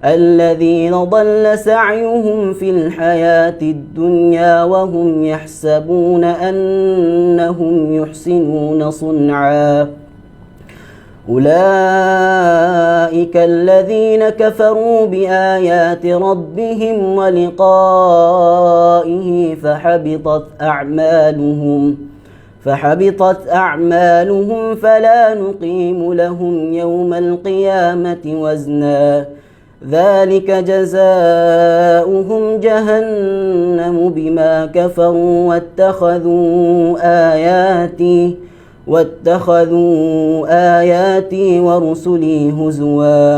الذين ضل سعيهم في الحياة الدنيا وهم يحسبون أنهم يحسنون صنعا أولئك الذين كفروا بآيات ربهم ولقائه فحبطت أعمالهم فلا نقيم لهم يوم القيامة وزنا ذلك جزاؤهم جهنم بما كفروا واتخذوا آياتي ورسلي هزوا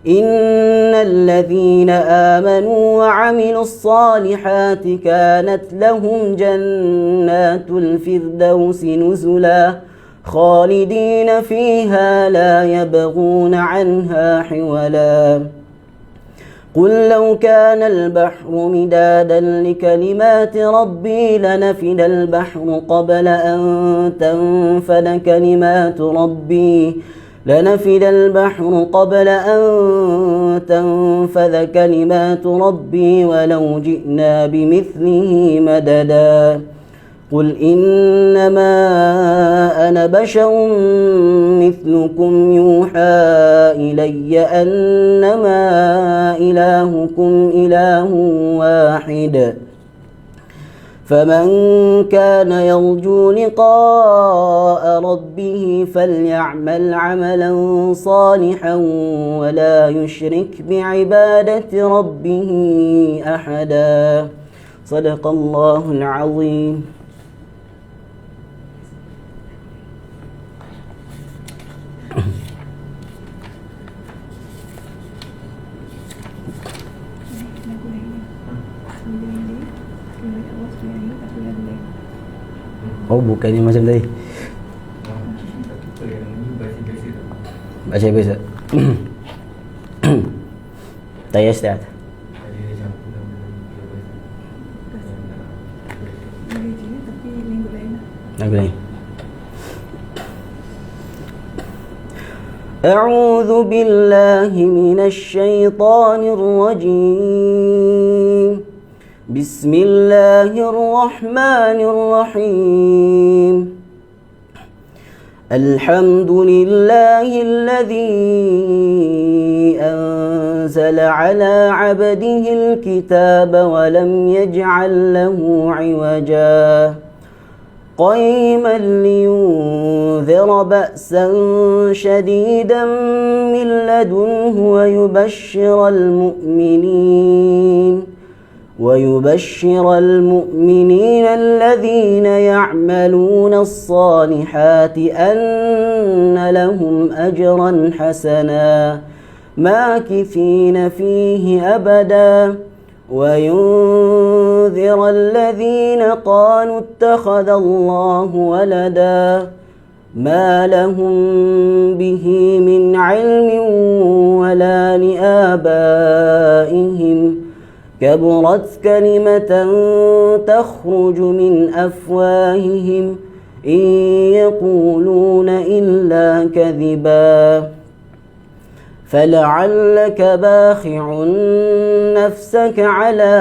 إن الذين آمنوا وعملوا الصالحات كانت لهم جنات الفردوس نزلا خالدين فيها لا يبغون عنها حولا قل لو كان البحر مدادا لكلمات ربي لنفد البحر قبل أن تنفذ كلمات ربي ولو جئنا بمثله مددا قل إنما أنا بشر مثلكم يوحى إلي أنما إلهكم إله واحد فمن كان يرجو لقاء ربه فليعمل عملا صالحا ولا يشرك بعبادة ربه أحدا صدق الله العظيم. Oh bukannya macam tadi baca biasa. Tanya Ustaz. Lagu lain. أعوذ بالله من الشيطان الرجيم بسم الله الرحمن الرحيم الحمد لله الذي أنزل على عبده الكتاب ولم يجعل له عوجا قيما لينذر بأسا شديدا من لدنه ويبشر المؤمنين الذين يعملون الصالحات أن لهم أجرا حسنا ماكثين فيه أبدا وينذر الذين قالوا اتخذ الله ولدا ما لهم به من علم ولا لآبائهم كبرت كلمة تخرج من أفواههم إن يقولون إلا كذبا فلعلك باخع نفسك على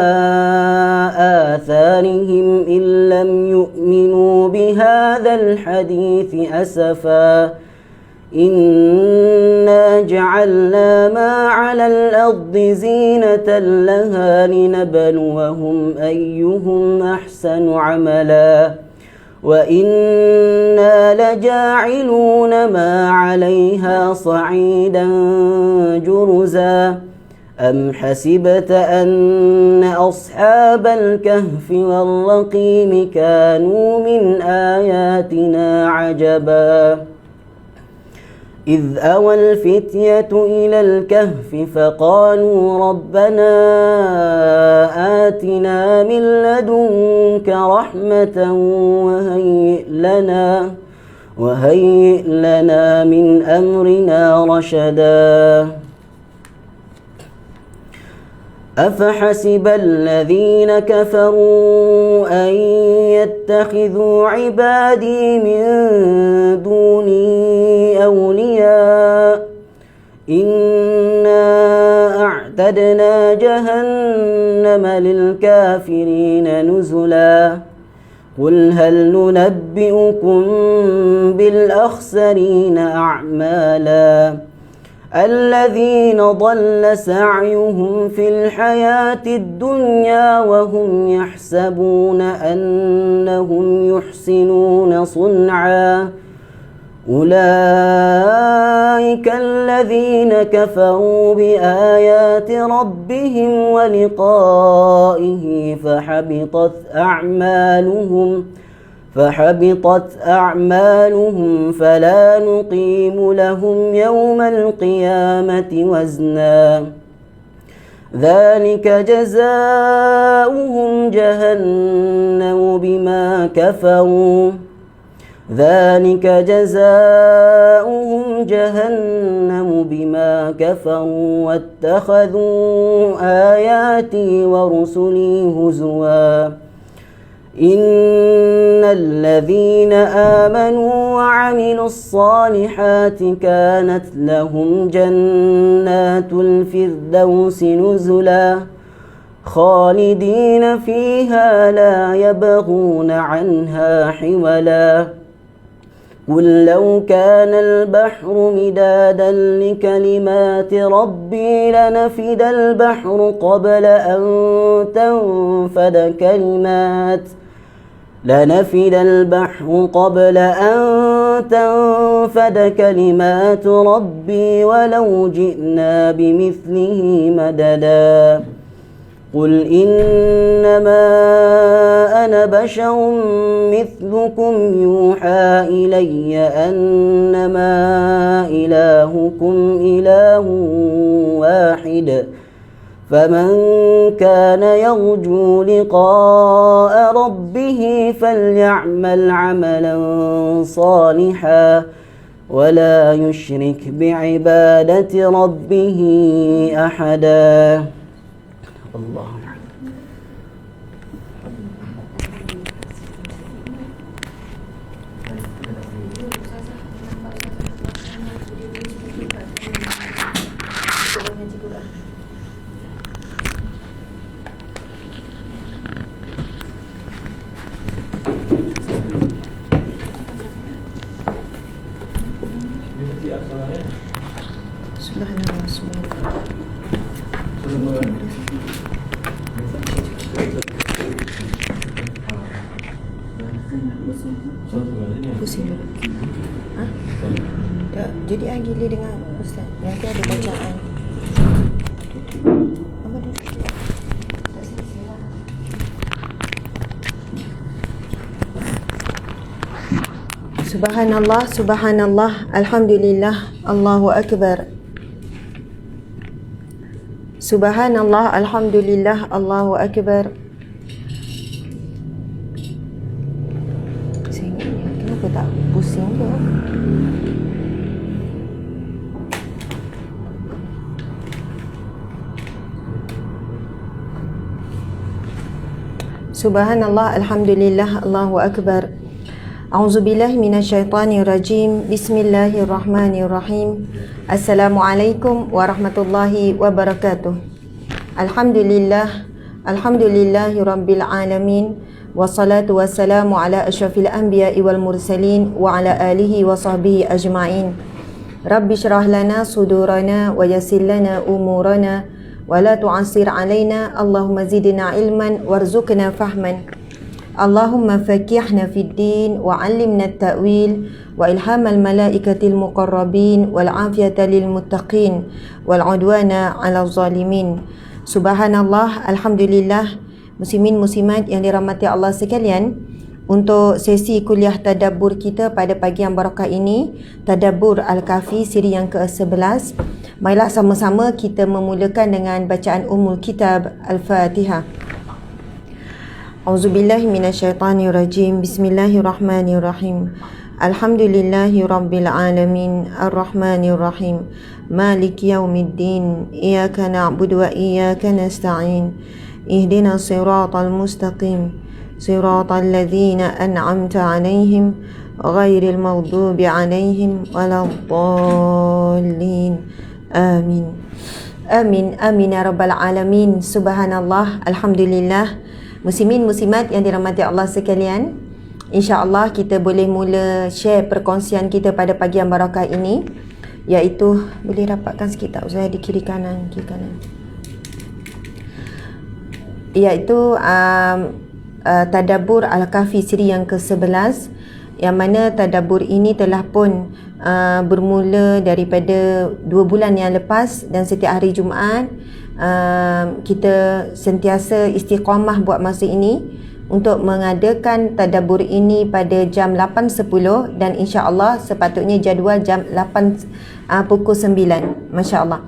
آثارهم إن لم يؤمنوا بهذا الحديث أسفا إنا جعلنا ما على الأرض زينة لها لنبلوهم أيهم أحسن عملا وإنا لجاعلون ما عليها صعيدا جرزا أم حسبت أن أصحاب الكهف والرقيم كانوا من آياتنا عجبا إذ أوى الفتية إلى الكهف فقالوا ربنا آتنا من لدنك رحمة وهيئ لنا من أمرنا رشدا أفحسب الذين كفروا أن يتخذوا عبادي من دوني أولياء إنا أعتدنا جهنم للكافرين نزلا قل هل ننبئكم بالأخسرين أعمالا الذين ضل سعيهم في الحياة الدنيا وهم يحسبون أنهم يحسنون صنعا أولئك الذين كفروا بآيات ربهم ولقائه فحبطت أعمالهم فلا نقيم لهم يوم القيامة وزنا ذلك جزاؤهم جهنم بما كفروا واتخذوا آياتي ورسلي هزوا إن الذين آمنوا وعملوا الصالحات كانت لهم جنات الفردوس نزلا خالدين فيها لا يبغون عنها حولا قل لو كان البحر مدادا لكلمات ربي لنفد البحر قبل أن تنفد كلمات ربي ولو جئنا بمثله مددا قل إنما أنا بشر مثلكم يوحى إلي أنما إلهكم إله واحد فمن كان يرجو لقاء ربه فليعمل عملا صالحا ولا يشرك بعبادة ربه أحدا. الله pusing dulu. Hah? Tak, jadi gila dengan Ustaz. Nanti ada bacaan. Apa tu? Subhanallah, subhanallah, alhamdulillah, Allahu akbar. Subhanallah, alhamdulillah, Allahu akbar. Kenapa tak pusing ke? Subhanallah, alhamdulillah, Allahu akbar. A'udzubillahi minasyaitonirrajim. Bismillahirrahmanirrahim. Assalamualaikum warahmatullahi wabarakatuh. Alhamdulillah, alhamdulillahi rabbil alamin. Wassalatu wassalamu ala asyrafil anbiya'i wal mursalin wa ala alihi wa sahbihi ajma'in. Rabbi syrah lana sudurana wa yassir lana umurana wa la tu'assir alaina. Allahumma zidna ilman warzuqna fahman. Allahumma faqihna fid din wa 'allimna at-ta'wil wa ilhamal malaikatil muqarrabin wal 'afiyata lil muttaqin wal 'udwana 'alal zalimin. Subhanallah, alhamdulillah. Muslimin muslimat yang dirahmati Allah sekalian, untuk sesi kuliah tadabbur kita pada pagi yang barakah ini, Tadabbur Al-Kafi siri yang ke-11. Marilah sama-sama kita memulakan dengan bacaan Ummul Kitab Al-Fatihah. A'udzubillahi minasyaitonirrajim. Bismillahirrahmanirrahim. Alhamdulillahi rabbil alamin, arrahmanirrahim, maliki yaumiddin, iyyaka na'budu wa iyyaka nasta'in, ihdinas siratal mustaqim, siratal ladzina an'amta 'alaihim ghairil maghdubi 'alaihim waladdallin. Amin. Amin. Amin ya rabbal alamin. Subhanallah. Alhamdulillah. Muslimin muslimat yang dirahmati Allah sekalian, insya-Allah kita boleh mula share perkongsian kita pada pagi yang barakah ini, iaitu boleh rapatkan sikit tak Ustaz di kiri kanan, iaitu tadabbur Al-Kahfi siri yang ke-11, yang mana tadabbur ini telah pun bermula daripada 2 bulan yang lepas, dan setiap hari Jumaat kita sentiasa istiqamah buat masa ini untuk mengadakan tadabbur ini pada jam 8.10, dan insya-Allah sepatutnya jadual jam 8 pukul 9, masya-Allah.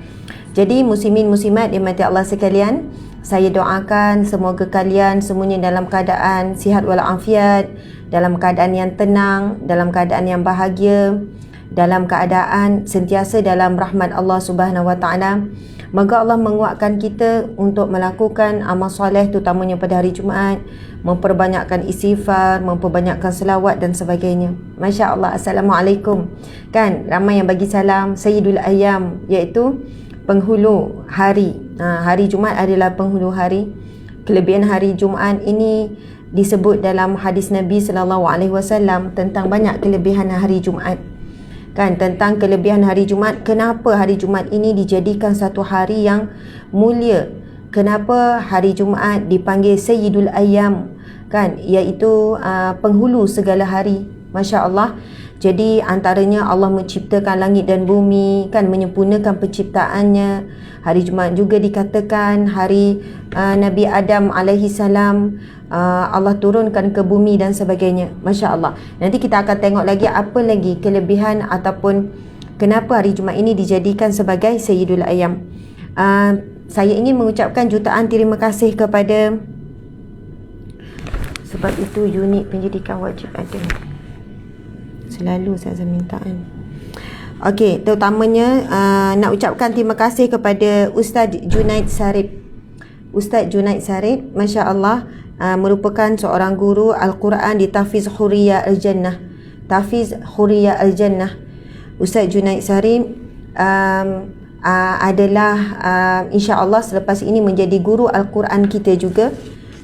Jadi muslimin muslimat dirahmati Allah sekalian, saya doakan semoga kalian semuanya dalam keadaan sihat walafiat, dalam keadaan yang tenang, dalam keadaan yang bahagia, dalam keadaan sentiasa dalam rahmat Allah Subhanahu Wa Taala. Moga Allah menguatkan kita untuk melakukan amal soleh, terutamanya pada hari Jumaat, memperbanyakkan istighfar, memperbanyakkan selawat dan sebagainya. Masya Allah. Assalamualaikum. Kan ramai yang bagi salam Sayyidul Ayyam, iaitu penghulu hari. Hari Jumaat adalah penghulu hari. Kelebihan hari Jumaat ini disebut dalam hadis Nabi sallallahu alaihi wasallam tentang banyak kelebihan hari Jumaat. Kan, tentang kelebihan hari Jumaat. Kenapa hari Jumaat ini dijadikan satu hari yang mulia? Kenapa hari Jumaat dipanggil Sayyidul Ayyam? Kan, iaitu penghulu segala hari. Masya Allah. Jadi antaranya Allah menciptakan langit dan bumi, kan, menyempurnakan penciptaannya. Hari Jumaat juga dikatakan hari Nabi Adam alaihi salam, Allah turunkan ke bumi dan sebagainya. Masya Allah. Nanti kita akan tengok lagi apa lagi kelebihan ataupun kenapa hari Jumaat ini dijadikan sebagai Sayyidul Ayyam. Saya ingin mengucapkan jutaan terima kasih kepada, sebab itu unit pendidikan wajib ada, selalu saya minta kan. Okey, terutamanya nak ucapkan terima kasih kepada Ustaz Junaid Sarip. Ustaz Junaid Sarip, Masya Allah, merupakan seorang guru Al-Quran di Tahfiz Huriyah Al-Jannah. Tahfiz Huriyah Al-Jannah. Ustaz Junaid Sarip adalah insya Allah selepas ini menjadi guru Al-Quran kita juga,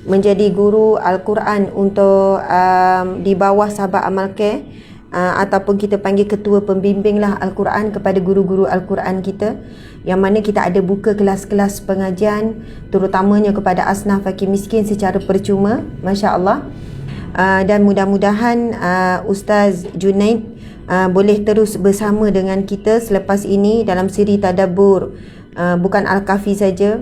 menjadi guru Al-Quran untuk di bawah Sahabat Amal Care, ataupun kita panggil ketua pembimbing lah Al-Quran kepada guru-guru Al-Quran kita, yang mana kita ada buka kelas-kelas pengajian terutamanya kepada asnaf fakir miskin secara percuma. Masya Allah. Dan mudah-mudahan Ustaz Junaid boleh terus bersama dengan kita selepas ini dalam siri tadabbur, bukan Al-Kahfi saja.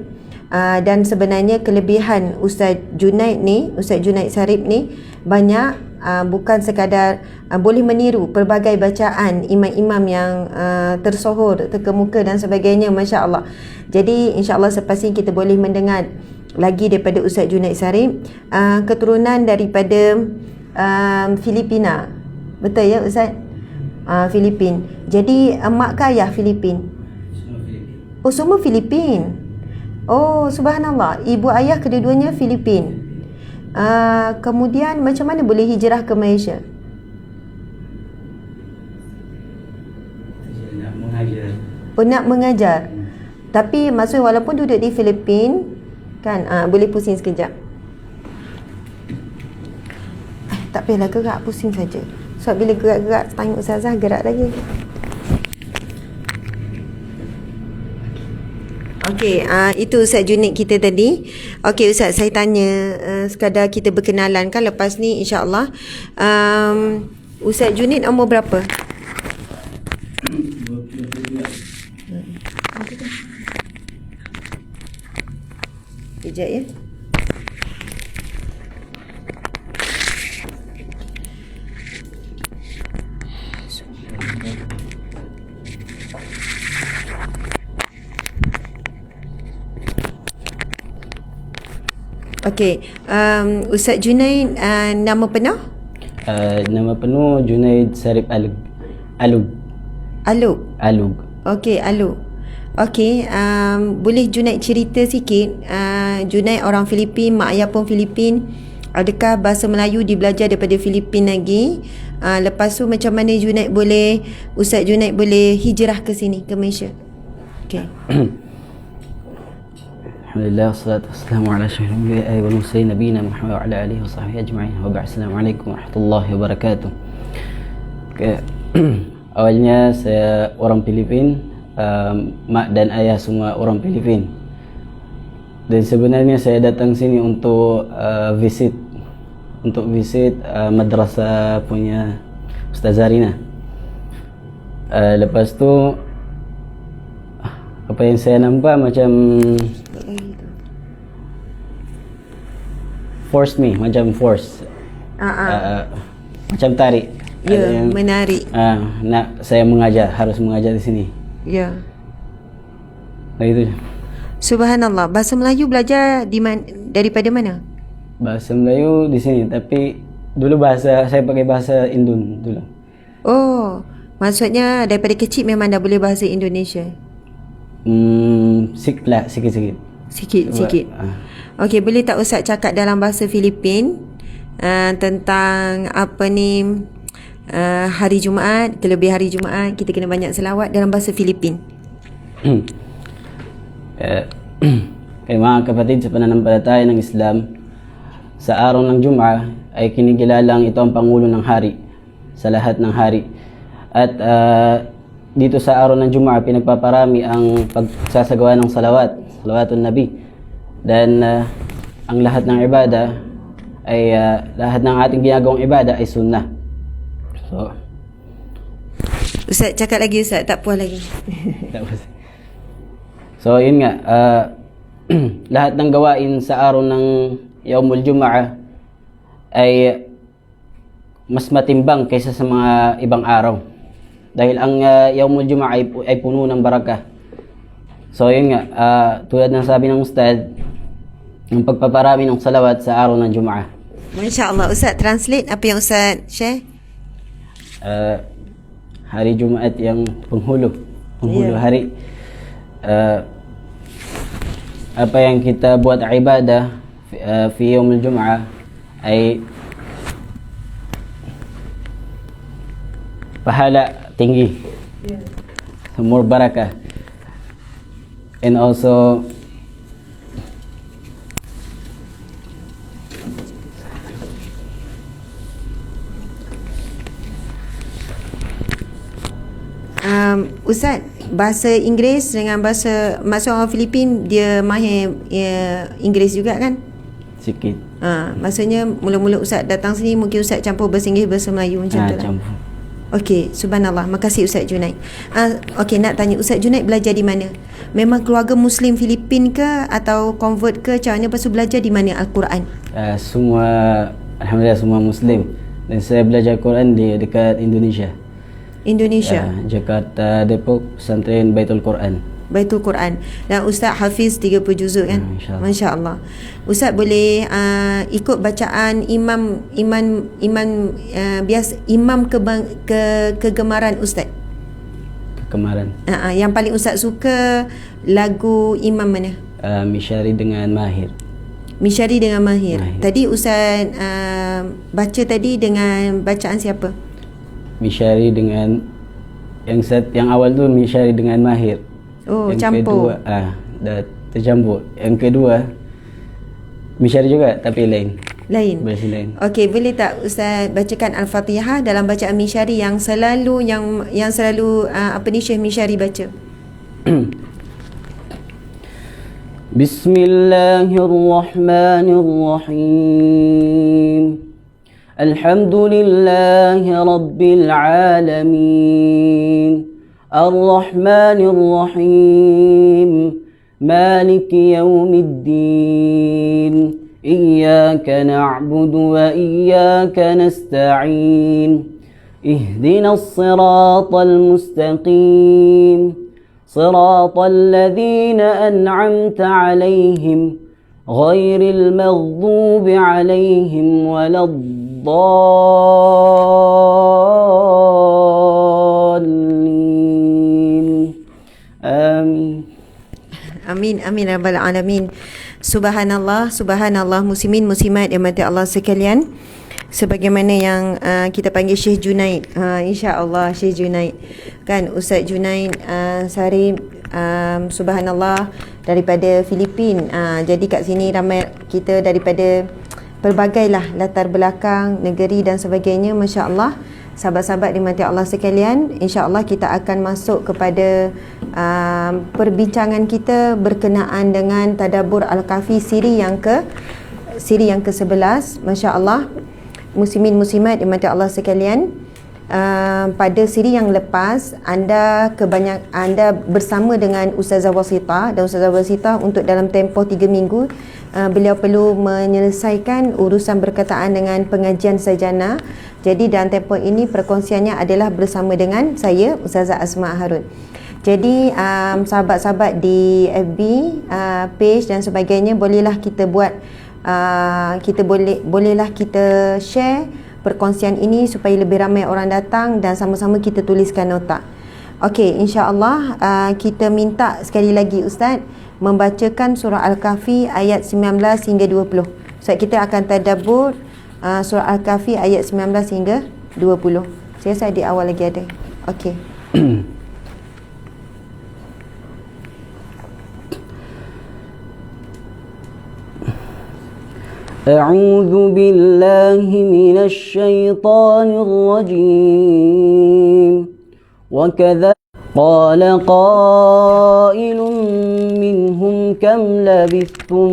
Dan sebenarnya kelebihan Ustaz Junaid ni, Ustaz Junaid Sarip ni banyak, bukan sekadar boleh meniru pelbagai bacaan imam-imam yang tersohor, terkemuka dan sebagainya. Masya Allah. Jadi insya Allah selepas ini kita boleh mendengar lagi daripada Ustaz Junaid Sarip, keturunan daripada Filipina. Betul ya Ustaz? Filipin. Jadi mak ke ayah Filipin? Oh, semua Filipin. Oh, subhanallah. Ibu ayah kedua-duanya Filipin. Kemudian macam mana boleh hijrah ke Malaysia? Nak mengajar. Oh, nak mengajar. Tapi maksudnya walaupun duduk di Filipin, kan, boleh pusing sekejap. Tak payahlah gerak, pusing saja. Sebab bila gerak-gerak tengok Ustazah gerak lagi. Okey, itu Ustaz Junaid kita tadi. Okey Ustaz, saya tanya sekadar kita berkenalan kan, lepas ni insya-Allah. Ustaz Junaid umur berapa? Kejap ya. Okey, Ustaz Junaid, nama penuh? Nama penuh Junaid Sarip Alug. Alug. Okey, Alug. Okey, boleh Junaid cerita sikit, Junaid orang Filipin, mak ayah pun Filipin. Adakah bahasa Melayu dibelajar daripada Filipin lagi? Lepas tu macam mana Junaid boleh, Ustaz Junaid boleh hijrah ke sini, ke Malaysia? Okey. Alhamdulillah wassalatu wassalamu ala asyrafil anbiya'i wal mursalin nabiyina Muhammad wa ala alihi wa sahbihi ajma'in. Wa ba'd. Assalamualaikum warahmatullahi wabarakatuh. Awalnya saya orang Filipin, mak dan ayah semua orang Filipin. Dan sebenarnya saya datang sini untuk visit madrasah punya Ustazah Rina. Lepas tu apa yang saya nampak macam force. Macam tarik. Ya, menarik. Nak saya harus mengajar di sini. Ya. Itu. Subhanallah. Bahasa Melayu belajar daripada mana? Bahasa Melayu di sini, tapi dulu saya pakai bahasa Indon dulu. Oh, maksudnya daripada kecil memang dah boleh bahasa Indonesia. Sikit-sikit. Sikit-sikit. Okey, boleh tak Ustaz cakap dalam bahasa Filipin tentang hari Jumaat, terlebih hari Jumaat kita kena banyak selawat dalam bahasa Filipin. Mga kapatid, sa pananampalataya ng Islam, sa araw ng Jum'ah ay kinikilalang ito ang Pangulo ng Hari sa lahat ng hari. At dito sa araw ng Jum'ah pinagpaparami ang pagsasagawa ng salawatun Nabi. Dan ang lahat ng ibada ay lahat ng ating ginagawang ibada ay sunnah. Ustaz cakap lagi Ustaz, tak puas lagi. So yun nga, lahat ng gawain sa araw ng Yaumul Jum'ah ay mas matimbang kaysa sa mga ibang araw. Dahil ang Yaumul Jum'ah ay puno ng barakah. So yun nga, tulad ng sabi ng Ustad, ang pagpaparami ng salawat sa araw ng Jum'ah. Masya Allah. Ustaz translate apa yang Ustaz share? Hari Jumaat yang penghulu hari. Apa yang kita buat ibadah fi yaumul Jum'ah ay pahala tinggi. More barakah. And also Ustaz, bahasa Inggeris dengan maksud orang Filipin dia mahir Inggeris juga kan? Sikit. Maksudnya mula-mula Ustaz datang sini mungkin Ustaz campur bahasa Inggeris bahasa Melayu macam tu lah. Campur. Okey, subhanallah. Makasih Ustaz Junaid. Okey, nak tanya Ustaz Junaid belajar di mana? Memang keluarga Muslim Filipin ke atau convert ke? Macam mana pasal belajar di mana Al-Quran? Semua, alhamdulillah semua Muslim. Dan saya belajar Quran dekat Indonesia. Jakarta, Depok, pesantren Baitul Quran. Baitul Quran. Dan Ustaz hafiz 30 juzuk kan? Masya Allah. Ustaz boleh ikut bacaan imam biasa, imam kegemaran Ustaz. Kegemaran. Yang paling Ustaz suka lagu imam mana? Misyari dengan Mahir. Misyari dengan Mahir. Tadi Ustaz baca tadi dengan bacaan siapa? Misyari dengan yang awal tu Misyari dengan Mahir. Oh, yang campur. Kedua, dah tercampur. Yang kedua Misyari juga tapi lain. Versi lain. Okey, boleh tak Ustaz bacakan Al-Fatihah dalam bacaan Misyari yang selalu Syekh Misyari baca? Bismillahirrahmanirrahim. Alhamdulillahi Rabbil Alamin. Ar-Rahmanir Rahim. Maliki Yawmiddin. Iyyaka na'budu wa iyyaka nasta'in. Ihdinas siratal mustaqim. Siratal ladzina an'amta 'alaihim ghairil maghdubi 'alaihim waladdallin. Amin. Amin rabbal alamin. Subhanallah, subhanallah, muslimin muslimat yang mati Allah sekalian. Sebagaimana yang kita panggil Syekh Junaid, insya-Allah Syekh Junaid kan, Ustaz Junaid Sarip subhanallah, daripada Filipin. Jadi kat sini ramai kita daripada pelbagai lah latar belakang, negeri dan sebagainya. Masya Allah, sahabat-sahabat dimati Allah sekalian, insya-Allah kita akan masuk kepada perbincangan kita berkenaan dengan tadabbur Al-Kahfi siri yang ke-11. Masya-Allah, muslimin muslimat dimati Allah sekalian, pada siri yang lepas anda bersama dengan Ustazah Wasithah, dan Ustazah Wasithah untuk dalam tempoh 3 minggu beliau perlu menyelesaikan urusan berkaitan dengan pengajian sajana. Jadi dalam tempoh ini perkongsiannya adalah bersama dengan saya, Ustazah Asma Harun. Jadi sahabat-sahabat di FB page dan sebagainya, bolehlah kita buat bolehlah kita share perkongsian ini supaya lebih ramai orang datang dan sama-sama kita tuliskan nota. Okey, insya-Allah kita minta sekali lagi Ustaz membacakan surah Al-Kahfi ayat 19 hingga 20. Ustaz, kita akan tadabbur surah Al-Kahfi ayat 19 hingga 20. Saya rasa di awal lagi ada. Okey. أعوذ بالله من الشيطان الرجيم وكذا قال قائل منهم كم لبثتم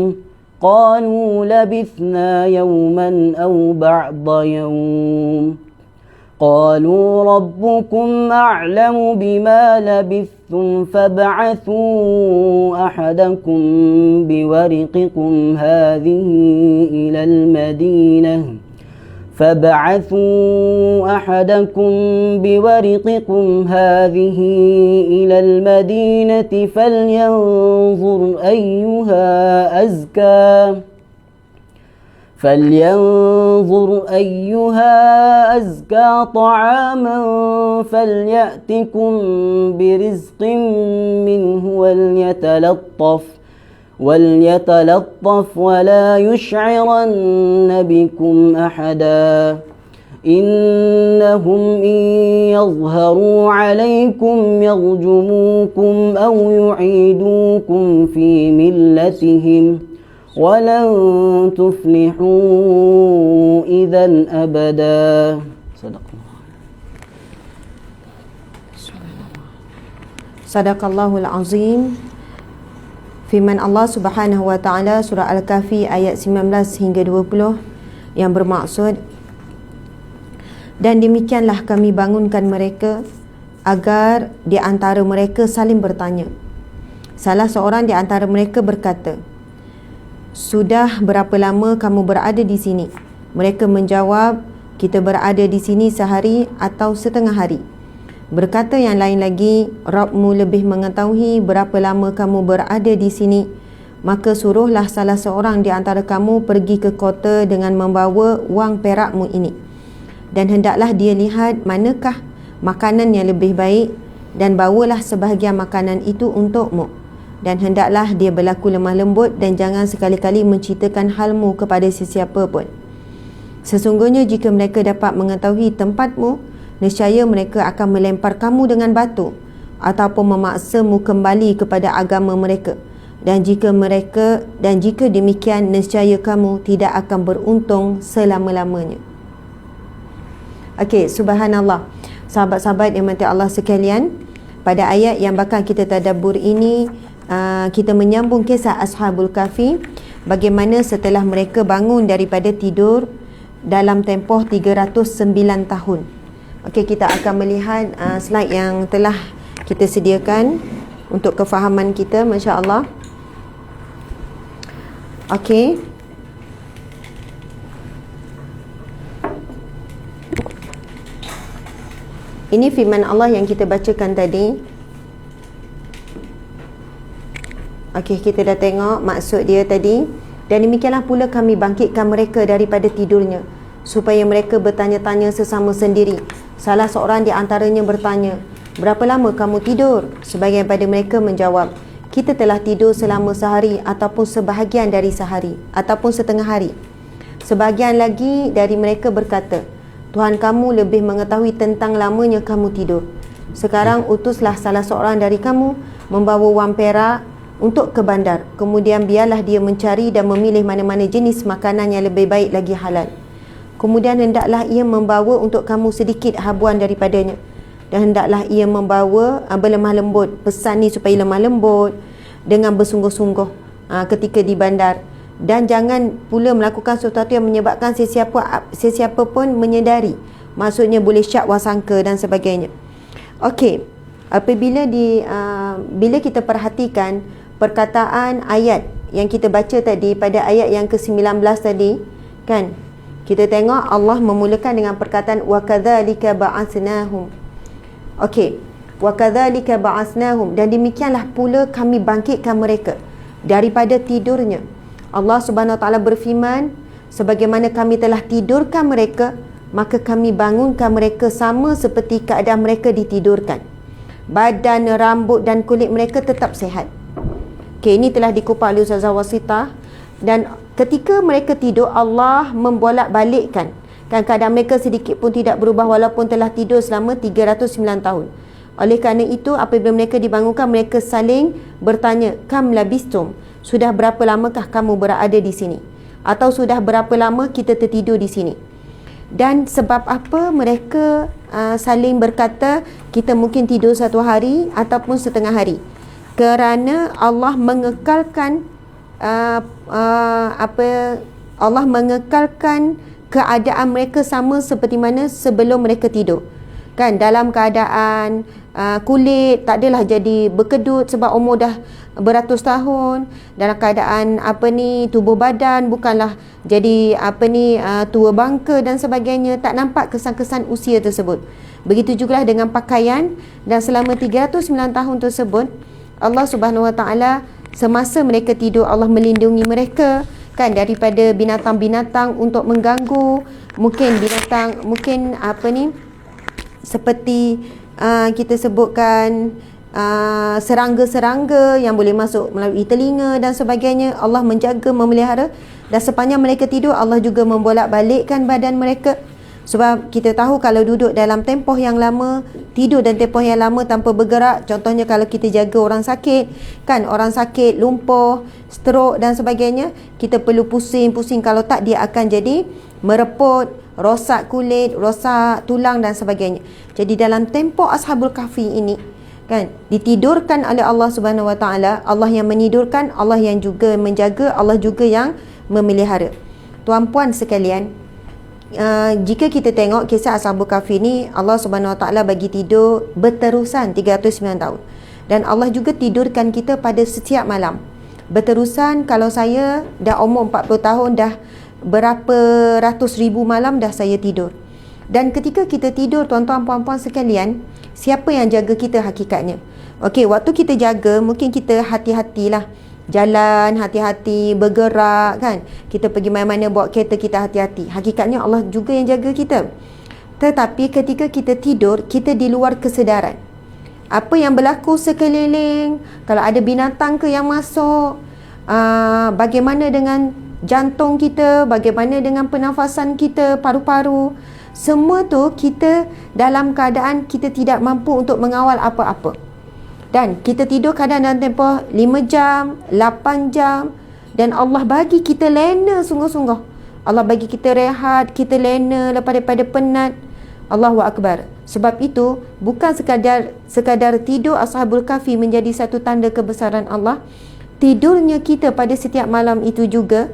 قالوا لبثنا يوما أو بعض يوم قالوا ربكم أعلم بما لبثتم فابعثوا أحدكم بورقكم هذه إلى المدينة فلينظر أيها أزكى طعاما فليأتكم برزق منه وليتلطف ولا يشعرن بكم أحدا إنهم إن يظهروا عليكم يرجموكم أو يعيدوكم في ملتهم ولن تفلحوا إذا أبدا. Sadaqallahul Azim. Firman Allah Subhanahu wa taala surah Al-Kahfi ayat 19 hingga 20 yang bermaksud, dan demikianlah kami bangunkan mereka agar di antara mereka saling bertanya. Salah seorang di antara mereka berkata, "Sudah berapa lama kamu berada di sini?" Mereka menjawab, "Kita berada di sini sehari atau setengah hari." Berkata yang lain lagi, "Rabbmu lebih mengetahui berapa lama kamu berada di sini. Maka suruhlah salah seorang di antara kamu pergi ke kota dengan membawa wang perakmu ini. Dan hendaklah dia lihat manakah makanan yang lebih baik, dan bawalah sebahagian makanan itu untukmu. Dan hendaklah dia berlaku lemah lembut, dan jangan sekali-kali menceritakan halmu kepada sesiapa pun. Sesungguhnya jika mereka dapat mengetahui tempatmu, nescaya mereka akan melempar kamu dengan batu ataupun memaksamu kembali kepada agama mereka. Dan jika demikian, nescaya kamu tidak akan beruntung selama-lamanya." Okey, subhanallah. Sahabat-sahabat yang dirahmati Allah sekalian, pada ayat yang bakal kita tadabbur ini, kita menyambung kisah Ashabul Kahfi, bagaimana setelah mereka bangun daripada tidur dalam tempoh 309 tahun. Okey, kita akan melihat slide yang telah kita sediakan untuk kefahaman kita, masya-Allah. Okey. Ini firman Allah yang kita bacakan tadi. Okey, kita dah tengok maksud dia tadi. Dan demikianlah pula kami bangkitkan mereka daripada tidurnya, supaya mereka bertanya-tanya sesama sendiri. Salah seorang di antaranya bertanya, "Berapa lama kamu tidur?" Sebahagian pada mereka menjawab, "Kita telah tidur selama sehari ataupun sebahagian dari sehari ataupun setengah hari." Sebahagian lagi dari mereka berkata, "Tuhan kamu lebih mengetahui tentang lamanya kamu tidur. Sekarang utuslah salah seorang dari kamu membawa wang perak untuk ke bandar. Kemudian biarlah dia mencari dan memilih mana-mana jenis makanan yang lebih baik lagi halal. Kemudian hendaklah ia membawa untuk kamu sedikit habuan daripadanya. Dan hendaklah ia membawa berlemah lembut. Pesan ni supaya lemah lembut dengan bersungguh-sungguh ketika di bandar. Dan jangan pula melakukan sesuatu yang menyebabkan sesiapa pun menyedari. Maksudnya boleh syak wasangka dan sebagainya. Okey, apabila bila kita perhatikan perkataan ayat yang kita baca tadi pada ayat yang ke-19 tadi, kan, kita tengok Allah memulakan dengan perkataan wa kadzalika ba'atsnahum. Okey, wa kadzalika ba'atsnahum, dan demikianlah pula kami bangkitkan mereka daripada tidurnya. Allah Subhanahu Wa Taala berfirman, sebagaimana kami telah tidurkan mereka, maka kami bangunkan mereka sama seperti keadaan mereka ditidurkan. Badan, rambut dan kulit mereka tetap sihat. Okey, ini telah dikupas oleh Ustazah Wasitah. Dan ketika mereka tidur, Allah membolak-balikkan keadaan mereka sedikit pun tidak berubah walaupun telah tidur selama 309 tahun. Oleh kerana itu, apabila mereka dibangunkan, mereka saling bertanya, kam labistum, sudah berapa lamakah kamu berada di sini? Atau sudah berapa lama kita tertidur di sini? Dan sebab apa mereka saling berkata, kita mungkin tidur satu hari ataupun setengah hari? Kerana Allah mengekalkan Allah mengekalkan keadaan mereka sama seperti mana sebelum mereka tidur. Kan, dalam keadaan kulit tak adalah jadi berkedut sebab umur dah beratus tahun. Dalam keadaan tubuh badan bukanlah jadi tua bangka dan sebagainya. Tak nampak kesan-kesan usia tersebut. Begitu juga dengan pakaian. Dan selama 309 tahun tersebut, Allah Subhanahu Wa Taala semasa mereka tidur, Allah melindungi mereka, kan, daripada binatang-binatang untuk mengganggu. Mungkin binatang, seperti kita sebutkan serangga-serangga yang boleh masuk melalui telinga dan sebagainya. Allah menjaga, memelihara. Dan sepanjang mereka tidur, Allah juga membolak-balikkan badan mereka. Sebab kita tahu kalau duduk dalam tempoh yang lama, tidur dan tempoh yang lama tanpa bergerak, contohnya kalau kita jaga orang sakit, kan, orang sakit, lumpuh, stroke dan sebagainya, kita perlu pusing-pusing, kalau tak dia akan jadi mereput, rosak kulit, rosak tulang dan sebagainya. Jadi dalam tempoh Ashabul Kahfi ini, kan, ditidurkan oleh Allah Subhanahu Wa Taala. Allah yang menidurkan, Allah yang juga menjaga, Allah juga yang memelihara. Tuan-puan sekalian, jika kita tengok kisah Ashabul Kahfi ni, Allah Subhanahu Wa Taala bagi tidur berterusan 309 tahun. Dan Allah juga tidurkan kita pada setiap malam berterusan. Kalau saya dah umur 40 tahun, dah berapa ratus ribu malam dah saya tidur. Dan ketika kita tidur, tuan-tuan puan-puan sekalian, siapa yang jaga kita hakikatnya? Okey, waktu kita jaga, mungkin kita hati-hatilah jalan, hati-hati bergerak, kan, kita pergi mana-mana bawa kereta, kita hati-hati. Hakikatnya Allah juga yang jaga kita. Tetapi ketika kita tidur, kita di luar kesedaran. Apa yang berlaku sekeliling, kalau ada binatang ke yang masuk, bagaimana dengan jantung kita, bagaimana dengan pernafasan kita, paru-paru, semua tu kita dalam keadaan kita tidak mampu untuk mengawal apa-apa. Dan kita tidur kadang dalam tempoh 5 jam, 8 jam. Dan Allah bagi kita lena sungguh-sungguh. Allah bagi kita rehat, kita lena daripada penat. Allahu Akbar. Sebab itu, bukan sekadar tidur Ashabul Kahfi menjadi satu tanda kebesaran Allah. Tidurnya kita pada setiap malam itu juga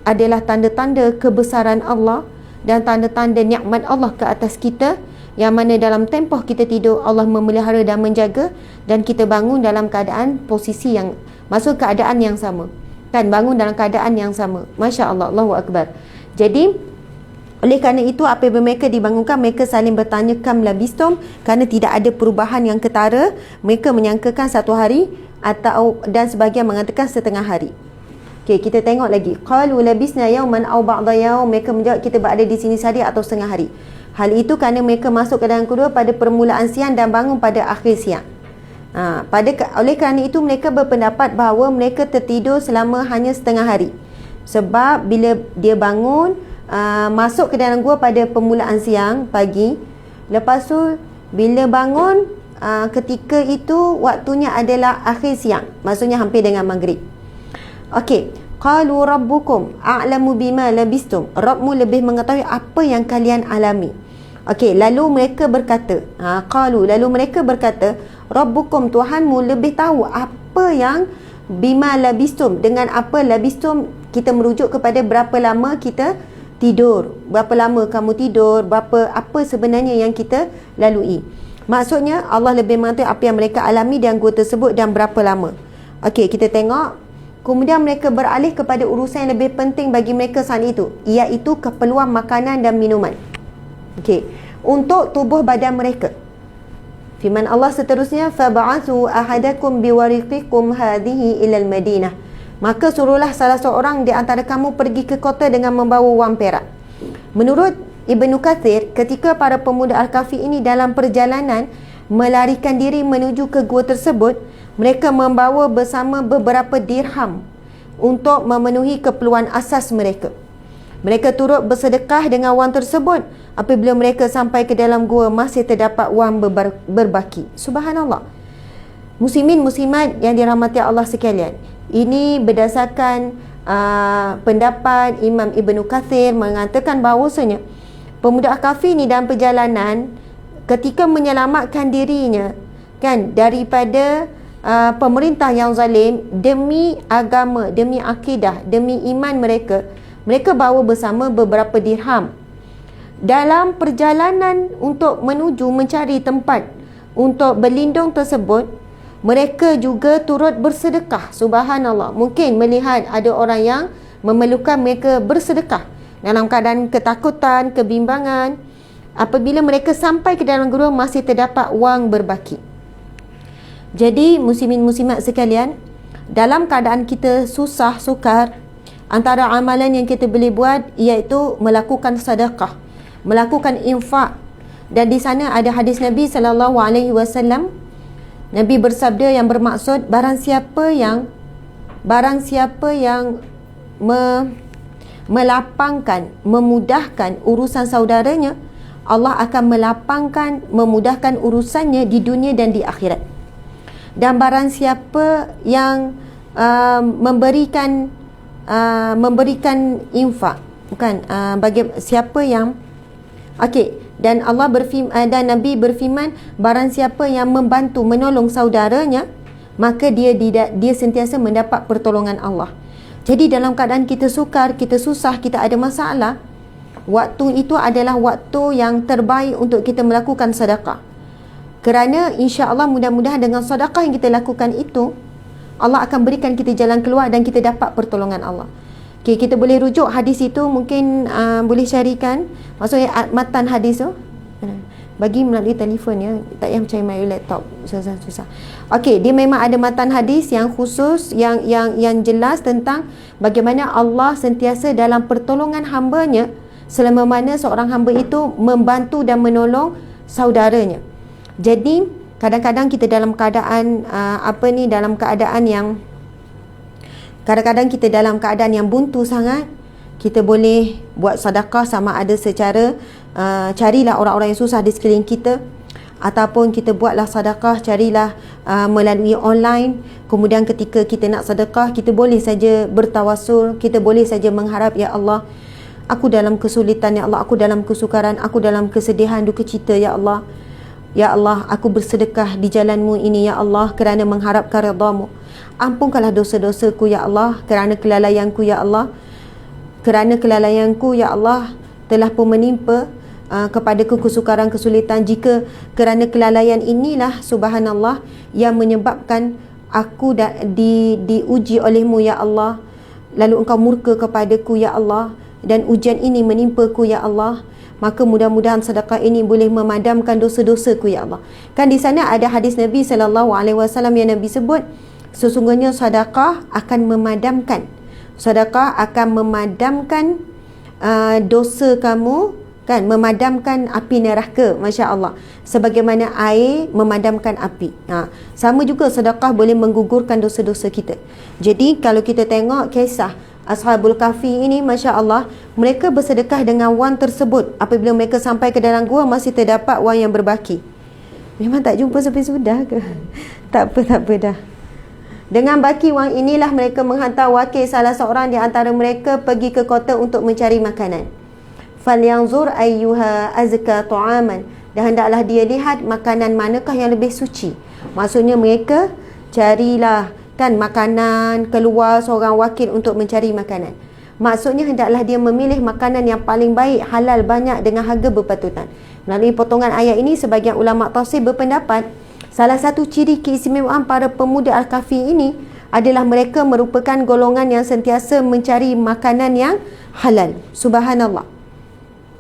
adalah tanda-tanda kebesaran Allah dan tanda-tanda nikmat Allah ke atas kita. Yang mana dalam tempoh kita tidur, Allah memelihara dan menjaga, dan kita bangun dalam keadaan posisi yang, maksud keadaan yang sama, kan, bangun dalam keadaan yang sama. Masya Allah, Allahu Akbar. Jadi oleh kerana itu, apabila mereka dibangunkan, mereka saling bertanya kam labistum, kerana tidak ada perubahan yang ketara. Mereka menyangkakan satu hari dan sebahagian mengatakan setengah hari. Okey, kita tengok lagi. Qalu labisna yawman aw ba'da yawm. Mereka menjawab, kita berada di sini sehari atau setengah hari. Hal itu kerana mereka masuk ke dalam kedua pada permulaan siang dan bangun pada akhir siang. Oleh kerana itu, mereka berpendapat bahawa mereka tertidur selama hanya setengah hari. Sebab bila dia bangun, masuk ke dalam gua pada permulaan siang, pagi. Lepas tu, bila bangun, ketika itu waktunya adalah akhir siang, maksudnya hampir dengan maghrib. Okey, qalu rabbukum a'lamu bima labistum. Rabbmu lebih mengetahui apa yang kalian alami. Okey, lalu mereka berkata, lalu mereka berkata, rabbukum, Tuhanmu lebih tahu apa yang bima labistum, dengan apa labistum, kita merujuk kepada berapa lama kita tidur, berapa lama kamu tidur, apa sebenarnya yang kita lalui. Maksudnya Allah lebih mengetahui apa yang mereka alami dan gua tersebut dan berapa lama. Okey, kita tengok. Kemudian mereka beralih kepada urusan yang lebih penting bagi mereka saat itu, iaitu keperluan makanan dan minuman. Okey, untuk tubuh badan mereka. Firman Allah seterusnya, fab'athu ahadakum biwariqikum hadhihi ila al-Madinah. Maka suruhlah salah seorang di antara kamu pergi ke kota dengan membawa wang perak. Menurut Ibnu Katsir, ketika para pemuda Al-Kahfi ini dalam perjalanan melarikan diri menuju ke gua tersebut, mereka membawa bersama beberapa dirham untuk memenuhi keperluan asas mereka. Mereka turut bersedekah dengan wang tersebut. Apabila mereka sampai ke dalam gua, masih terdapat wang berbaki. Subhanallah. Muslimin muslimat yang dirahmati Allah sekalian, ini berdasarkan pendapat Imam Ibnu Katsir mengatakan bahawasanya pemuda Al-Kahfi ni dalam perjalanan ketika menyelamatkan dirinya kan daripada pemerintah yang zalim, demi agama, demi akidah, demi iman mereka, mereka bawa bersama beberapa dirham. Dalam perjalanan untuk menuju mencari tempat untuk berlindung tersebut, mereka juga turut bersedekah. Subhanallah. Mungkin melihat ada orang yang memerlukan, mereka bersedekah dalam keadaan ketakutan, kebimbangan. Apabila mereka sampai ke dalam gua, masih terdapat wang berbaki. Jadi muslimin muslimat sekalian, dalam keadaan kita susah sukar, antara amalan yang kita boleh buat iaitu melakukan sedekah, melakukan infak. Dan di sana ada hadis Nabi SAW. Nabi bersabda yang bermaksud, barang siapa yang melapangkan, memudahkan urusan saudaranya, Allah akan melapangkan, memudahkan urusannya di dunia dan di akhirat. Dan barang siapa yang memberikan infak, bagi siapa yang dan Allah dan Nabi berfirman, barang siapa yang membantu menolong saudaranya, maka dia sentiasa mendapat pertolongan Allah. Jadi dalam keadaan kita sukar, kita susah, kita ada masalah, waktu itu adalah waktu yang terbaik untuk kita melakukan sedekah. Kerana insya-Allah mudah-mudahan dengan sedekah yang kita lakukan itu, Allah akan berikan kita jalan keluar dan kita dapat pertolongan Allah. Okay, kita boleh rujuk hadis itu, mungkin boleh syarikan, maksudnya matan hadis tu bagi melalui telefon ya, tak payah macam melalui laptop, susah. Okey, dia memang ada matan hadis yang khusus, yang jelas tentang bagaimana Allah sentiasa dalam pertolongan hamba-Nya selama mana seorang hamba itu membantu dan menolong saudaranya. Jadi kadang-kadang kita dalam keadaan kadang-kadang kita dalam keadaan yang buntu sangat, kita boleh buat sedekah, sama ada secara carilah orang-orang yang susah di sekeliling kita, ataupun kita buatlah sedekah, carilah melalui online. Kemudian ketika kita nak sedekah, kita boleh saja bertawasul, kita boleh saja mengharap, ya Allah, aku dalam kesulitan, ya Allah, aku dalam kesukaran, aku dalam kesedihan, duka cita, ya Allah. Ya Allah, aku bersedekah di jalan-Mu ini, ya Allah, kerana mengharapkan redha-Mu. Ampunkanlah dosa-dosaku, ya Allah, kerana kelalaianku, ya Allah. Kerana kelalaianku, ya Allah, telah pun menimpa kepadaku kesukaran, kesulitan. Jika kerana kelalaian inilah, subhanallah, yang menyebabkan aku diuji oleh-Mu, ya Allah, lalu Engkau murka kepadaku, ya Allah, dan ujian ini menimpaku, ya Allah, maka mudah-mudahan sedekah ini boleh memadamkan dosa-dosaku, ya Allah. Kan di sana ada hadis Nabi SAW yang Nabi sebut, sesungguhnya sedekah akan memadamkan, sedekah akan memadamkan dosa kamu, kan, memadamkan api neraka, masya-Allah, sebagaimana air memadamkan api. Sama juga sedekah boleh menggugurkan dosa-dosa kita. Jadi kalau kita tengok kisah Ashabul Kahfi ini, masya-Allah, mereka bersedekah dengan wang tersebut. Apabila mereka sampai ke dalam gua, masih terdapat wang yang berbaki. Memang tak jumpa sampai sudah ke? Tak apa dah. Dengan baki wang inilah mereka menghantar wakil salah seorang di antara mereka pergi ke kota untuk mencari makanan. Falyanzur ayyuha azka ta'aman, dan hendaklah dia lihat makanan manakah yang lebih suci. Maksudnya mereka carilah kan makanan, keluar seorang wakil untuk mencari makanan. Maksudnya hendaklah dia memilih makanan yang paling baik, halal, banyak dengan harga berpatutan. Melalui potongan ayat ini, sebagian ulama tafsir berpendapat salah satu ciri keistimewaan para pemuda Al-Kahfi ini adalah mereka merupakan golongan yang sentiasa mencari makanan yang halal. Subhanallah.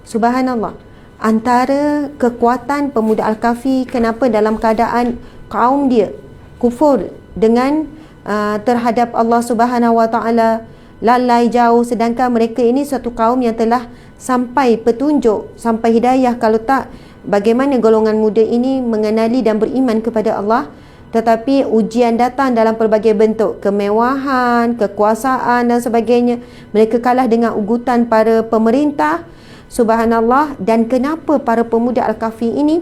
Subhanallah. Antara kekuatan pemuda Al-Kahfi, kenapa dalam keadaan kaum dia kufur dengan terhadap Allah Subhanahu Wa Taala, lalai jauh, sedangkan mereka ini suatu kaum yang telah sampai petunjuk, sampai hidayah. Kalau tak, bagaimana golongan muda ini mengenali dan beriman kepada Allah? Tetapi ujian datang dalam pelbagai bentuk, kemewahan, kekuasaan dan sebagainya. Mereka kalah dengan ugutan para pemerintah. Subhanallah. Dan kenapa para pemuda Al-Kahfi ini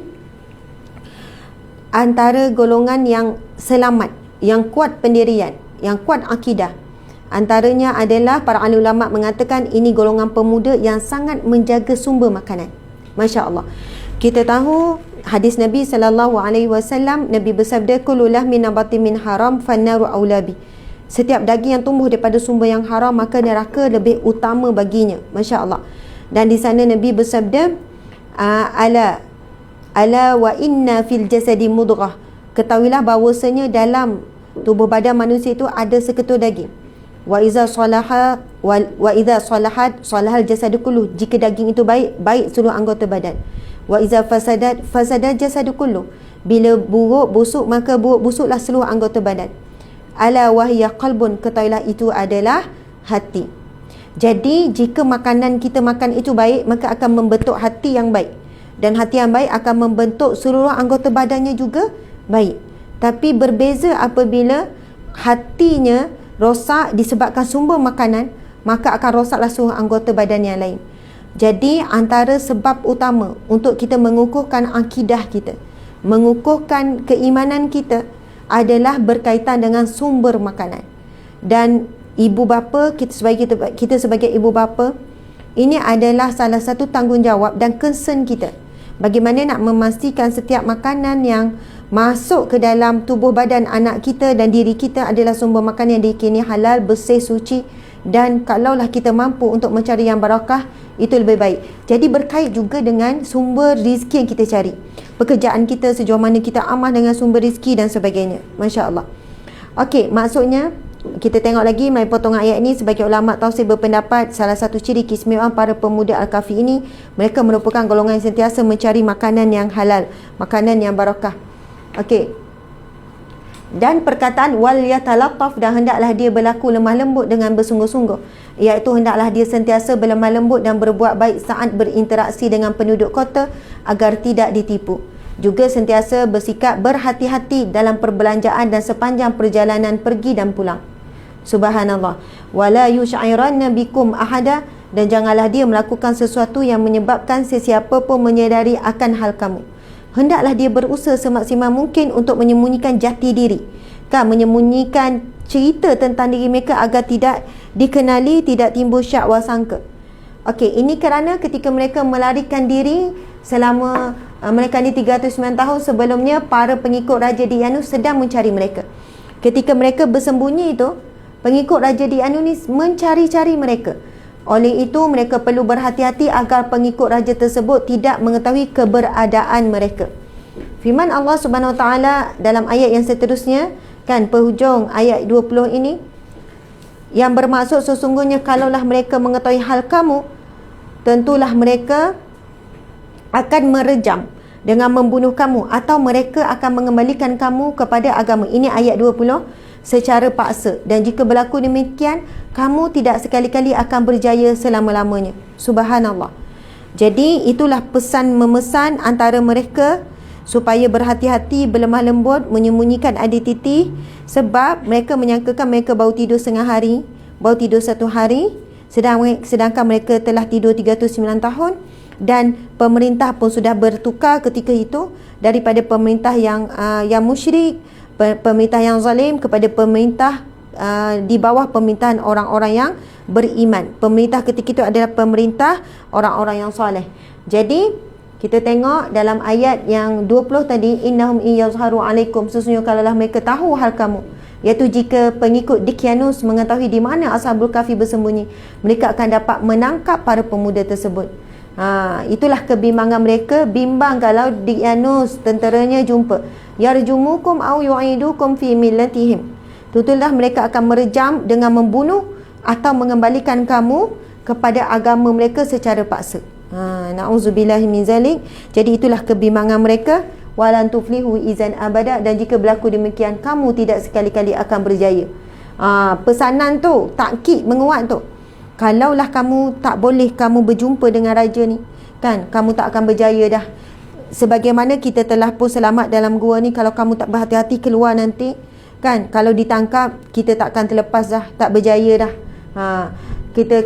antara golongan yang selamat, yang kuat pendirian, yang kuat akidah? Antaranya adalah para ahli ulama mengatakan ini golongan pemuda yang sangat menjaga sumber makanan. Masya Allah. Kita tahu hadis Nabi SAW, Nabi bersabda, kullu lahmin nabatin min haram fannaru aulabi. Setiap daging yang tumbuh daripada sumber yang haram, maka neraka lebih utama baginya. Masya Allah. Dan di sana Nabi bersabda, ala wa inna fil jasadi mudghah. Ketahuilah bahawasanya dalam tubuh badan manusia itu ada seketul daging. Wa iza salaha wa iza salahat salahal jasadu kullu. Jika daging itu baik, baik seluruh anggota badan. Wa iza fasadat jasadu kullu. Bila buruk, busuk, maka buruk, busuklah seluruh anggota badan. Ala wahya qalbun. Ketahuilah itu adalah hati. Jadi jika makanan kita makan itu baik, maka akan membentuk hati yang baik, dan hati yang baik akan membentuk seluruh anggota badannya juga baik. Tapi berbeza apabila hatinya rosak disebabkan sumber makanan, maka akan rosaklah seluruh anggota badan yang lain. Jadi antara sebab utama untuk kita mengukuhkan akidah kita, mengukuhkan keimanan kita, adalah berkaitan dengan sumber makanan. Dan ibu bapa, kita sebagai ibu bapa, ini adalah salah satu tanggungjawab dan concern kita. Bagaimana nak memastikan setiap makanan yang masuk ke dalam tubuh badan anak kita dan diri kita adalah sumber makanan yang diyakini halal, bersih, suci. Dan kalaulah kita mampu untuk mencari yang barakah, itu lebih baik. Jadi berkait juga dengan sumber rizki yang kita cari, pekerjaan kita, sejauh mana kita aman dengan sumber rizki dan sebagainya. Masya Allah. Okey, maksudnya kita tengok lagi melalui potongan ayat ini, sebagai ulama tafsir berpendapat salah satu ciri keistimewaan para pemuda Al-Kahfi ini, mereka merupakan golongan yang sentiasa mencari makanan yang halal, makanan yang barakah. Okey. Dan perkataan wal yatalattaf, dan hendaklah dia berlaku lemah lembut dengan bersungguh-sungguh, iaitu hendaklah dia sentiasa berlemah lembut dan berbuat baik saat berinteraksi dengan penduduk kota agar tidak ditipu. Juga sentiasa bersikap berhati-hati dalam perbelanjaan dan sepanjang perjalanan pergi dan pulang. Subhanallah. Wala yush'iranna bikum ahada, dan janganlah dia melakukan sesuatu yang menyebabkan sesiapa pun menyedari akan hal kamu. Hendaklah dia berusaha semaksimal mungkin untuk menyembunyikan jati diri, kan, menyembunyikan cerita tentang diri mereka agar tidak dikenali, tidak timbul syak wasangka. Okey, ini kerana ketika mereka melarikan diri selama mereka ni 309 tahun sebelumnya, para pengikut Raja Diyanu sedang mencari mereka. Ketika mereka bersembunyi itu, pengikut Raja Diyanu ni mencari-cari mereka. Oleh itu mereka perlu berhati-hati agar pengikut raja tersebut tidak mengetahui keberadaan mereka. Firman Allah Subhanahu Wa Taala dalam ayat yang seterusnya, kan, penghujung ayat 20 ini, yang bermaksud sesungguhnya kalaulah mereka mengetahui hal kamu, tentulah mereka akan merejam dengan membunuh kamu, atau mereka akan mengembalikan kamu kepada agama. Ini ayat 20, secara paksa. Dan jika berlaku demikian, kamu tidak sekali-kali akan berjaya selama-lamanya. Subhanallah. Jadi itulah pesan memesan antara mereka supaya berhati-hati, berlemah lembut, menyembunyikan identiti, sebab mereka menyangkakan mereka baru tidur setengah hari, baru tidur 1 hari, sedangkan mereka telah tidur 309 tahun. dan pemerintah pun sudah bertukar ketika itu daripada pemerintah yang musyrik, pemerintah yang zalim kepada pemerintah di bawah pemerintahan orang-orang yang beriman. Pemerintah ketika itu adalah pemerintah orang-orang yang soleh. Jadi kita tengok dalam ayat yang 20 tadi, innahum iyazharu alaikum, sesungguhnya kalaulah mereka tahu hal kamu, iaitu jika pengikut Dikyanus mengetahui di mana Ashabul Kahfi bersembunyi, mereka akan dapat menangkap para pemuda tersebut. Itulah kebimbangan mereka. Bimbang kalau Dikyanus tenteranya jumpa. Yarjumukum au yu'idukum fi millatihim. Tentulah mereka akan merejam dengan membunuh atau mengembalikan kamu kepada agama mereka secara paksa. Na'udzubillahi min zalik. Jadi itulah kebimbangan mereka. Walan tuflihu izan abada, dan jika berlaku demikian kamu tidak sekali-kali akan berjaya. Pesanan tu, takkid menguat tu. Kalaulah kamu tak boleh kamu berjumpa dengan raja ni, kan, kamu tak akan berjaya dah. Sebagaimana kita telah pun selamat dalam gua ni, kalau kamu tak berhati-hati keluar nanti, kan, kalau ditangkap kita tak akan terlepas dah, tak berjaya dah. Kita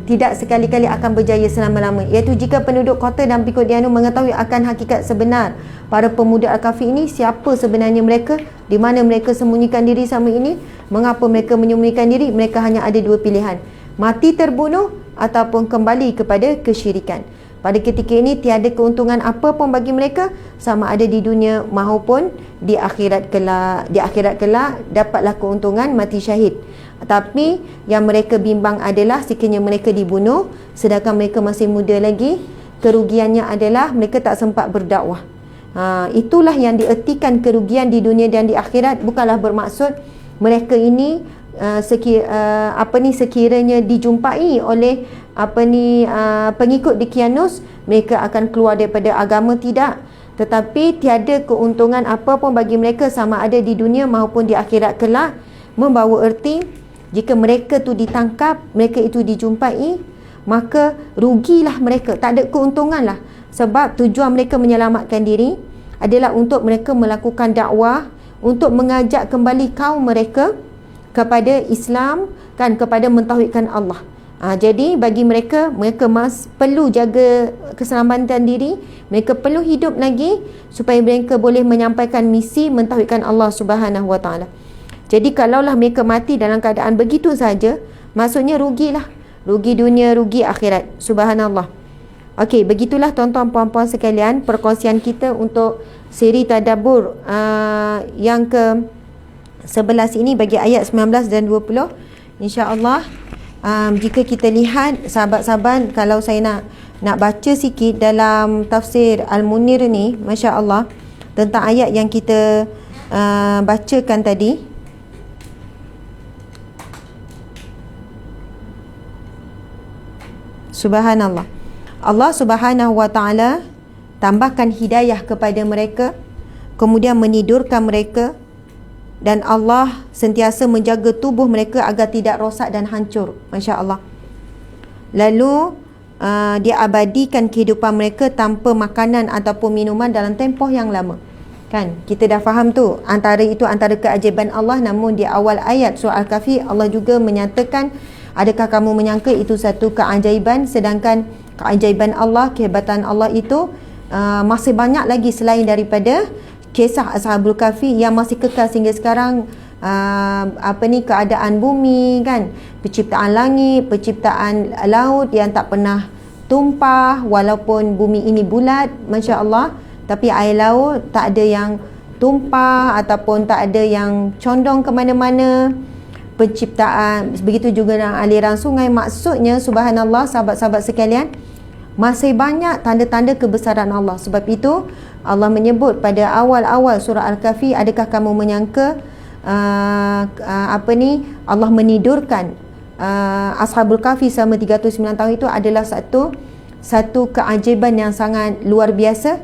tidak sekali-kali akan berjaya selama-lama. Iaitu jika penduduk kota dan pengikut Dikyanus mengetahui akan hakikat sebenar para pemuda Al-Kahfi ini, siapa sebenarnya mereka, di mana mereka sembunyikan diri selama ini, mengapa mereka menyembunyikan diri, mereka hanya ada dua pilihan: mati terbunuh ataupun kembali kepada kesyirikan. Pada ketika ini tiada keuntungan apa pun bagi mereka, sama ada di dunia maupun di akhirat kelak. Di akhirat kelak dapatlah keuntungan mati syahid. Tapi yang mereka bimbang adalah sekiranya mereka dibunuh sedangkan mereka masih muda lagi, kerugiannya adalah mereka tak sempat berdakwah. Itulah yang diertikan kerugian di dunia dan di akhirat. Bukanlah bermaksud mereka ini sekiranya dijumpai oleh pengikut Dikyanus mereka akan keluar daripada agama, tidak. Tetapi tiada keuntungan apa pun bagi mereka sama ada di dunia maupun di akhirat kelak. Membawa erti jika mereka tu ditangkap, mereka itu dijumpai, maka rugilah mereka, tak ada keuntungan lah. Sebab tujuan mereka menyelamatkan diri adalah untuk mereka melakukan dakwah, untuk mengajak kembali kaum mereka kepada Islam, kan, kepada mentauhidkan Allah. Jadi bagi mereka perlu jaga keselamatan diri, mereka perlu hidup lagi supaya mereka boleh menyampaikan misi mentauhidkan Allah Subhanahu Wa Taala. Jadi kalaulah mereka mati dalam keadaan begitu saja, maksudnya rugilah. Rugi dunia, rugi akhirat. Subhanallah. Okey, begitulah tuan-tuan puan-puan sekalian perkongsian kita untuk siri tadabbur yang ke-11 ini bagi ayat 19 dan 20. InsyaAllah jika kita lihat sahabat-sahabat, kalau saya nak baca sikit dalam tafsir Al-Munir ni, Masya Allah, tentang ayat yang kita bacakan tadi. Subhanallah. Allah Subhanahu Wa Taala tambahkan hidayah kepada mereka, kemudian menidurkan mereka, dan Allah sentiasa menjaga tubuh mereka agar tidak rosak dan hancur. Masya Allah. Lalu dia abadikan kehidupan mereka tanpa makanan ataupun minuman dalam tempoh yang lama. Kan, kita dah faham tu, antara keajaiban Allah. Namun di awal ayat surah Al-Kahfi Allah juga menyatakan, adakah kamu menyangka itu satu keajaiban, sedangkan keajaiban Allah, kehebatan Allah itu masih banyak lagi selain daripada kisah Ashabul Kahfi yang masih kekal sehingga sekarang. Keadaan bumi, kan, penciptaan langit, penciptaan laut yang tak pernah tumpah, walaupun bumi ini bulat, Masya Allah, tapi air laut tak ada yang tumpah ataupun tak ada yang condong ke mana-mana. Penciptaan, begitu juga dengan aliran sungai. Maksudnya, subhanallah, sahabat-sahabat sekalian, masih banyak tanda-tanda kebesaran Allah. Sebab itu Allah menyebut pada awal-awal surah Al-Kahfi, adakah kamu menyangka Allah menidurkan Ashabul Kahfi selama 309 tahun itu adalah satu keajaiban yang sangat luar biasa.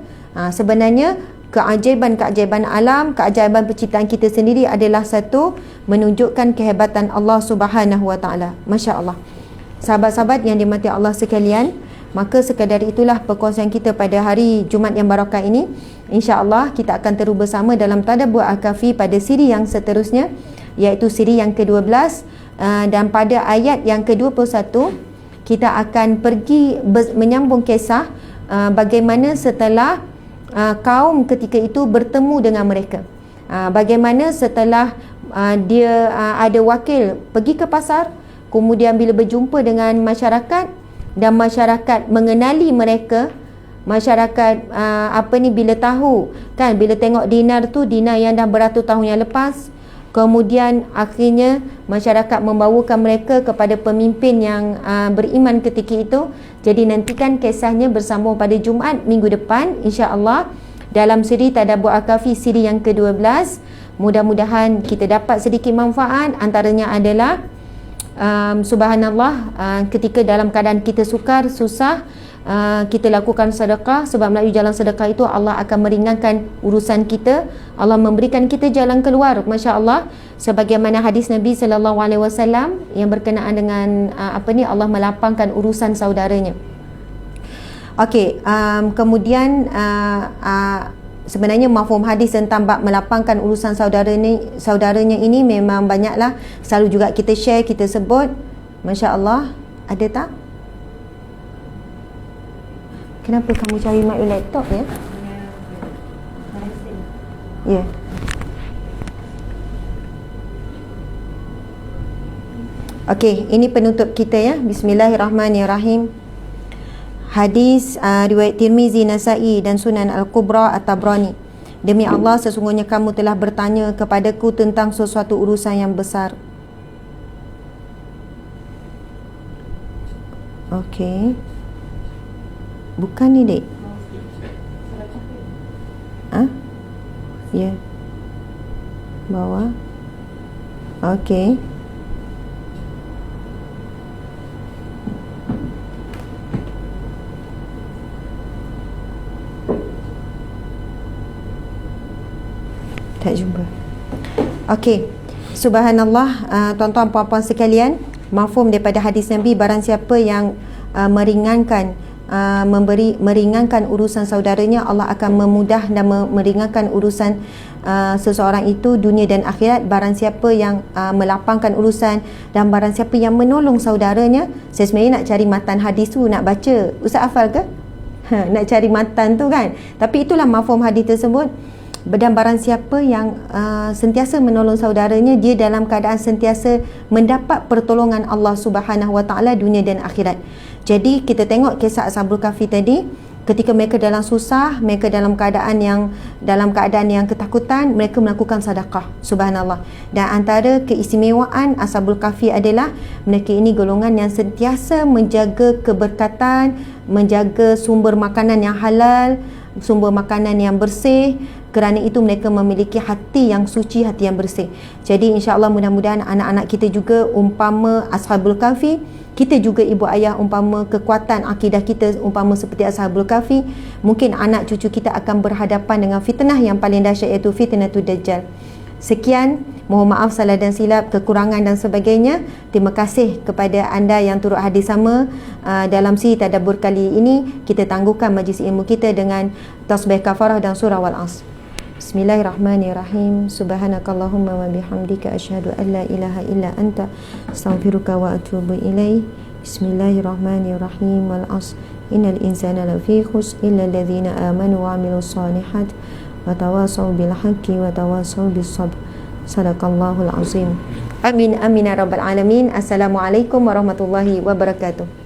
Sebenarnya keajaiban alam, keajaiban penciptaan kita sendiri adalah satu menunjukkan kehebatan Allah Subhanahu Wa Taala. Masya Allah. Sahabat-sahabat yang dimati Allah sekalian, maka sekadar itulah perkongsian kita pada hari Jumaat yang barakah ini. InsyaAllah kita akan terus bersama dalam tadabbur Al-Kahfi pada siri yang seterusnya, iaitu siri yang ke-12, dan pada ayat yang ke-21 kita akan pergi menyambung kisah bagaimana setelah kaum ketika itu bertemu dengan mereka. Bagaimana setelah dia ada wakil pergi ke pasar, kemudian bila berjumpa dengan masyarakat dan masyarakat mengenali mereka, masyarakat bila tahu kan, bila tengok dinar tu dinar yang dah beratus tahun yang lepas, kemudian akhirnya masyarakat membawakan mereka kepada pemimpin yang beriman ketika itu. Jadi nantikan kisahnya bersambung pada Jumaat minggu depan insya-Allah dalam siri Tadabbur Al-Kahfi siri yang ke-12. Mudah-mudahan kita dapat sedikit manfaat. Antaranya adalah subhanallah, ketika dalam keadaan kita sukar, susah, kita lakukan sedekah, sebab melalui jalan sedekah itu Allah akan meringankan urusan kita, Allah memberikan kita jalan keluar, masya-Allah, sebagaimana hadis Nabi sallallahu alaihi wasallam yang berkenaan dengan Allah melapangkan urusan saudaranya. Okey, kemudian sebenarnya mafhum hadis tentang bab melapangkan urusan saudaranya ini memang banyaklah, selalu juga kita share, kita sebut, masya-Allah. Ada tak? Kenapa kamu cari mic laptop ya? Ya. Okey, ini penutup kita ya. Bismillahirrahmanirrahim. Hadis riwayat Tirmizi, Nasa'i dan Sunan Al-Kubra At-Tabrani. Demi Allah, sesungguhnya kamu telah bertanya kepadaku tentang sesuatu urusan yang besar. Okey. Bukan ni, Dek. Ya. Bawah. Okey. Tak jumpa. Okey. Subhanallah, tuan-tuan puan-puan sekalian, mafhum daripada hadis Nabi, barang siapa yang meringankan urusan saudaranya, Allah akan memudah dan meringankan urusan seseorang itu dunia dan akhirat. Barang siapa yang melapangkan urusan dan barang siapa yang menolong saudaranya. Saya sebenarnya nak cari matan hadis tu, nak baca. Ustaz hafal ke? Nak cari matan tu kan. Tapi itulah mafhum hadis tersebut. Dan barang siapa yang sentiasa menolong saudaranya, dia dalam keadaan sentiasa mendapat pertolongan Allah Subhanahu Wa Taala dunia dan akhirat. Jadi kita tengok kisah Ashabul Kahfi tadi, ketika mereka dalam susah, mereka dalam keadaan yang ketakutan, mereka melakukan sedekah. Subhanallah. Dan antara keistimewaan Ashabul Kahfi adalah mereka ini golongan yang sentiasa menjaga keberkatan, menjaga sumber makanan yang halal, sumber makanan yang bersih. Kerana itu mereka memiliki hati yang suci, hati yang bersih. Jadi insya-Allah mudah-mudahan anak-anak kita juga umpama Ashabul Kahfi, kita juga ibu ayah umpama kekuatan akidah kita umpama seperti Ashabul Kahfi, mungkin anak cucu kita akan berhadapan dengan fitnah yang paling dahsyat, iaitu fitnatul Dajjal. Sekian, mohon maaf salah dan silap, kekurangan dan sebagainya. Terima kasih kepada anda yang turut hadir sama dalam siri tadabbur kali ini. Kita tangguhkan majlis ilmu kita dengan tasbih kafarah dan surah Wal-Asr. Bismillahirrahmanirrahim. Subhanakallahumma wa bihamdika asyhadu an la ilaha illa anta astaghfiruka wa atubu ilaik. Bismillahirrahmanirrahim. Wal-Asr. Innal insana lafi khusr illa alladhina amanu wa amilus solihat wa tawasaw bil haqqi wa tawasaw bis sabr. Sadaqallahul azim. Amin amin ya rabbal alamin. Assalamualaikum warahmatullahi wabarakatuh.